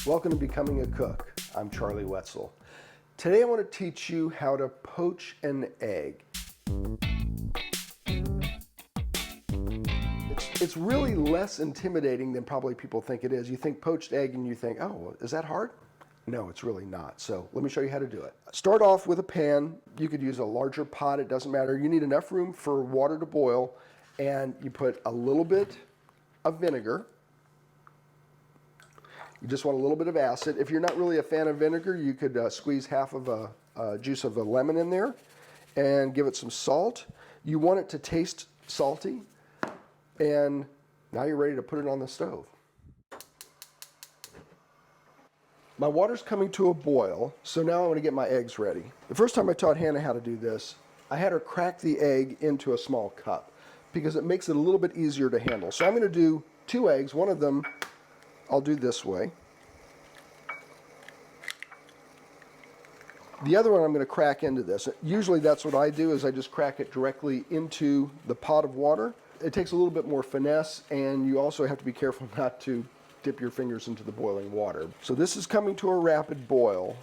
Welcome to Becoming a Cook. I'm Charlie Wetzel. Today I want to teach you how to poach an egg. It's really less intimidating than probably people think it is. You think poached egg and you think, oh, is that hard? No, it's really not. So let me show you how to do it. Start off with a pan. You could use a larger pot, it doesn't matter. You need enough room for water to boil, and you put a little bit of vinegar. You just want a little bit of acid. If you're not really a fan of vinegar, you could squeeze half of a juice of a lemon in there and give it some salt. You want it to taste salty, and now you're ready to put it on the stove. My water's coming to a boil, so now I want to get my eggs ready. The first time I taught Hannah how to do this, I had her crack the egg into a small cup because it makes it a little bit easier to handle. So I'm going to do 2 eggs. One of them I'll do this way. The other one I'm going to crack into this. Usually that's what I do, is I just crack it directly into the pot of water. It takes a little bit more finesse, and you also have to be careful not to dip your fingers into the boiling water. So this is coming to a rapid boil.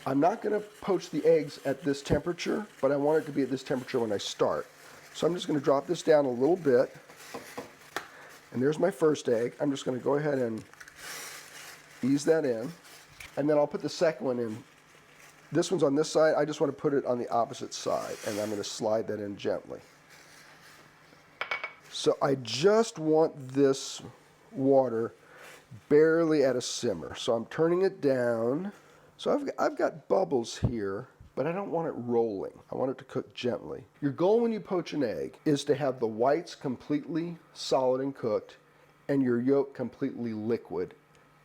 I'm not going to poach the eggs at this temperature, but I want it to be at this temperature when I start. So I'm just going to drop this down a little bit. And there's my first egg. I'm just going to go ahead and ease that in, and then I'll put the second one in. This one's on this side. I just want to put it on the opposite side, and I'm going to slide that in gently. So I just want this water barely at a simmer. So I'm turning it down. So I've got bubbles here, but I don't want it rolling. I want it to cook gently. Your goal when you poach an egg is to have the whites completely solid and cooked, and your yolk completely liquid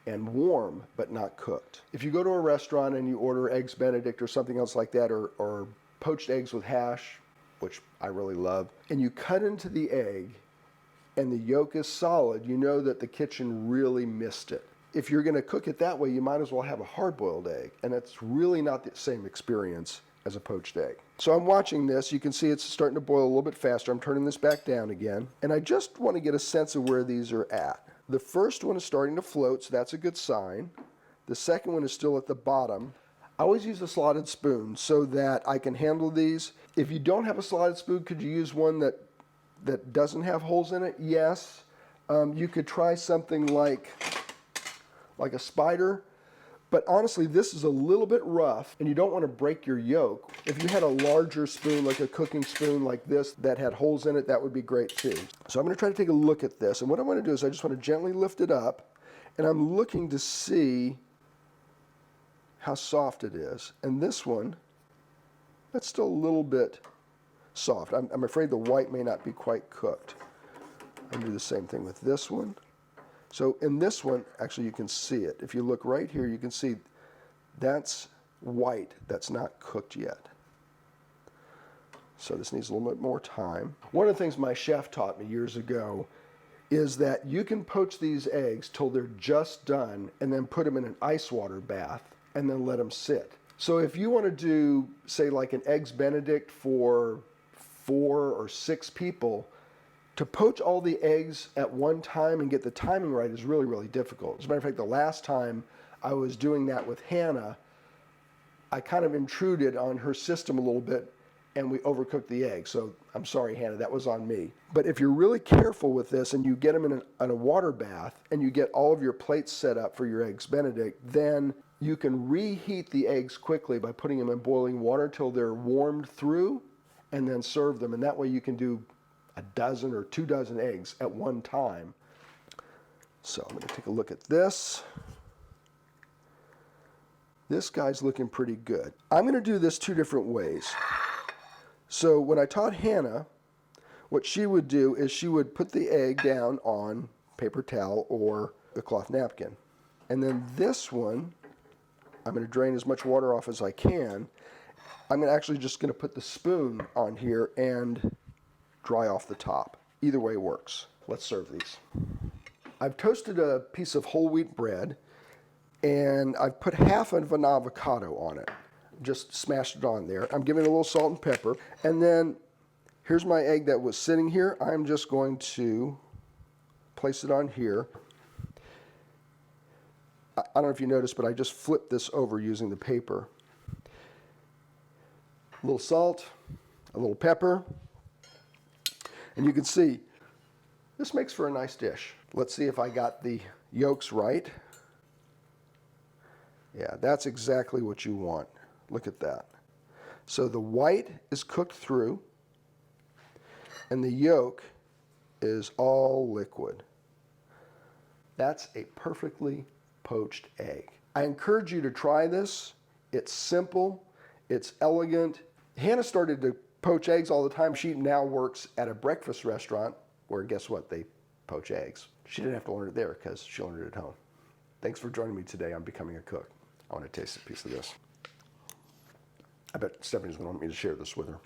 and warm, but not cooked. If you go to a restaurant and you order eggs Benedict or something else like that, or poached eggs with hash, which I really love, and you cut into the egg and the yolk is solid, you know that the kitchen really missed it. If you're going to cook it that way, you might as well have a hard-boiled egg, and it's really not the same experience as a poached egg. So I'm watching this. You can see it's starting to boil a little bit faster. I'm turning this back down again, and I just want to get a sense of where these are at. The first one is starting to float, so that's a good sign. The second one is still at the bottom. I always use a slotted spoon so that I can handle these. If you don't have a slotted spoon, could you use one that doesn't have holes in it? Yes. You could try something like a spider. But honestly, this is a little bit rough, and you don't want to break your yolk. If you had a larger spoon, like a cooking spoon like this, that had holes in it, that would be great too. So I'm going to try to take a look at this, and what I want to do is I just want to gently lift it up, and I'm looking to see how soft it is. And this one, that's still a little bit soft. I'm afraid the white may not be quite cooked. I'll do the same thing with this one. So in this one, actually you can see it. If you look right here, you can see that's white. That's not cooked yet. So this needs a little bit more time. One of the things my chef taught me years ago is that you can poach these eggs till they're just done and then put them in an ice water bath and then let them sit. So if you want to do, say, like an Eggs Benedict for 4 or 6 people, to poach all the eggs at one time and get the timing right is really, really difficult. As a matter of fact, the last time I was doing that with Hannah, I kind of intruded on her system a little bit, and we overcooked the eggs. So I'm sorry, Hannah, that was on me. But if you're really careful with this and you get them in a water bath and you get all of your plates set up for your Eggs Benedict, then you can reheat the eggs quickly by putting them in boiling water till they're warmed through, and then serve them. And that way you can do a dozen or 2 dozen eggs at one time. So I'm going to take a look at this. This guy's looking pretty good. I'm going to do this 2 different ways. So when I taught Hannah, what she would do is she would put the egg down on paper towel or a cloth napkin. And then this one, I'm going to drain as much water off as I can. I'm actually just going to put the spoon on here and dry off the top. Either way works. Let's serve these. I've toasted a piece of whole wheat bread, and I've put half of an avocado on it. Just smashed it on there. I'm giving it a little salt and pepper. And then here's my egg that was sitting here. I'm just going to place it on here. I don't know if you noticed, but I just flipped this over using the paper. A little salt, a little pepper, and you can see this makes for a nice dish. Let's see if I got the yolks right. Yeah, that's exactly what you want. Look at that. So the white is cooked through, and the yolk is all liquid. That's a perfectly poached egg. I encourage you to try this. It's simple, it's elegant. Hannah started to poach eggs all the time. She now works at a breakfast restaurant where, guess what, they poach eggs. She didn't have to learn it there because she learned it at home. Thanks for joining me today on Becoming a Cook. I want to taste a piece of this. I bet Stephanie's going to want me to share this with her.